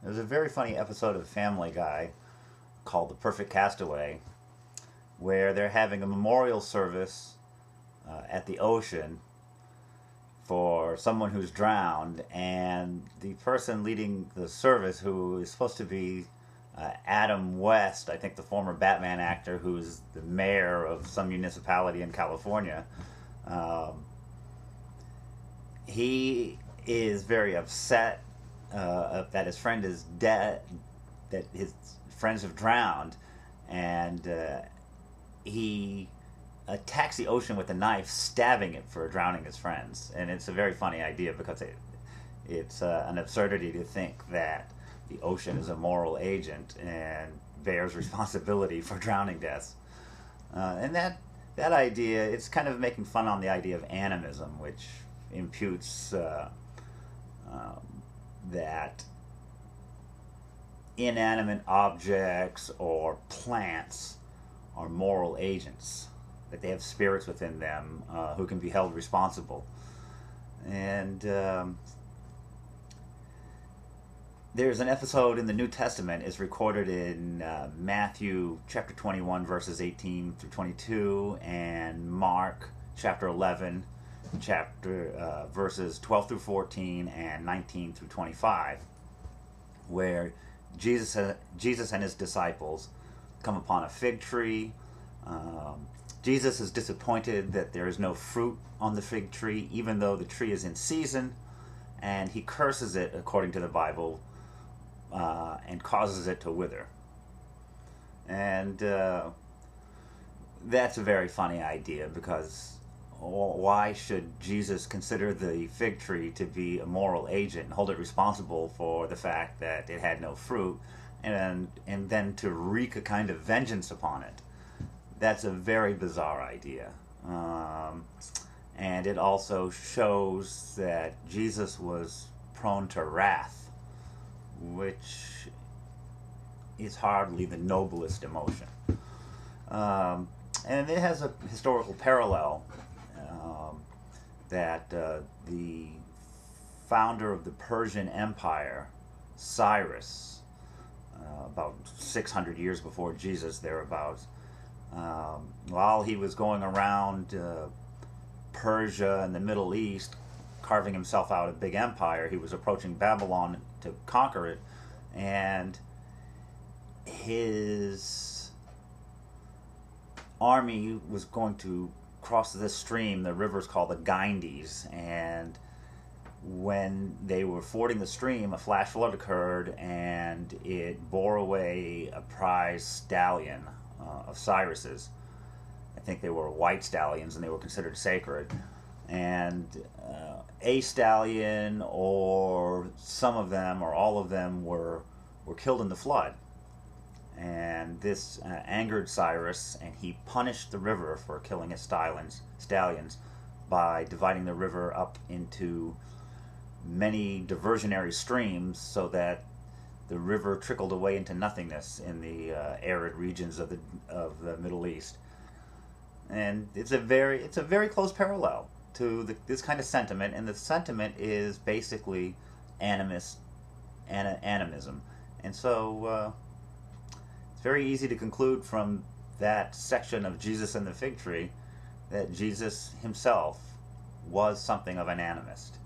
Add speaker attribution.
Speaker 1: There's a very funny episode of Family Guy called The Perfect Castaway where they're having a memorial service at the ocean for someone who's drowned, and the person leading the service, who is supposed to be Adam West, I think the former Batman actor who's the mayor of some municipality in California, he is very upset that his friend is dead, that his friends have drowned, and he attacks the ocean with a knife, stabbing it for drowning his friends. And it's a very funny idea because it's an absurdity to think that the ocean is a moral agent and bears responsibility for drowning deaths. And that idea, it's kind of making fun on the idea of animism, which imputes that inanimate objects or plants are moral agents, that they have spirits within them who can be held responsible. And there's an episode in the New Testament, is recorded in Matthew chapter 21 verses 18 through 22 and Mark chapter 11 verses 12 through 14 and 19 through 25, where Jesus and his disciples come upon a fig tree. Jesus is disappointed that there is no fruit on the fig tree, even though the tree is in season, and he curses it, according to the Bible, and causes it to wither. And that's a very funny idea, because why should Jesus consider the fig tree to be a moral agent and hold it responsible for the fact that it had no fruit, and then to wreak a kind of vengeance upon it? That's a very bizarre idea. And it also shows that Jesus was prone to wrath, which is hardly the noblest emotion. And it has a historical parallel, that the founder of the Persian Empire, Cyrus, about 600 years before Jesus, thereabouts, while he was going around Persia and the Middle East, carving himself out a big empire, he was approaching Babylon to conquer it, and his army was going to cross this stream. The river's called the Ganges, and when they were fording the stream, a flash flood occurred, and it bore away a prize stallion of Cyrus's. I think they were white stallions, and they were considered sacred. And a stallion, or some of them, or all of them, were killed in the flood. And this angered Cyrus, and he punished the river for killing his stallions by dividing the river up into many diversionary streams, so that the river trickled away into nothingness in the arid regions of the Middle East. And it's a very close parallel to this kind of sentiment, and the sentiment is basically animism. And so it's very easy to conclude from that section of Jesus and the fig tree that Jesus himself was something of an animist.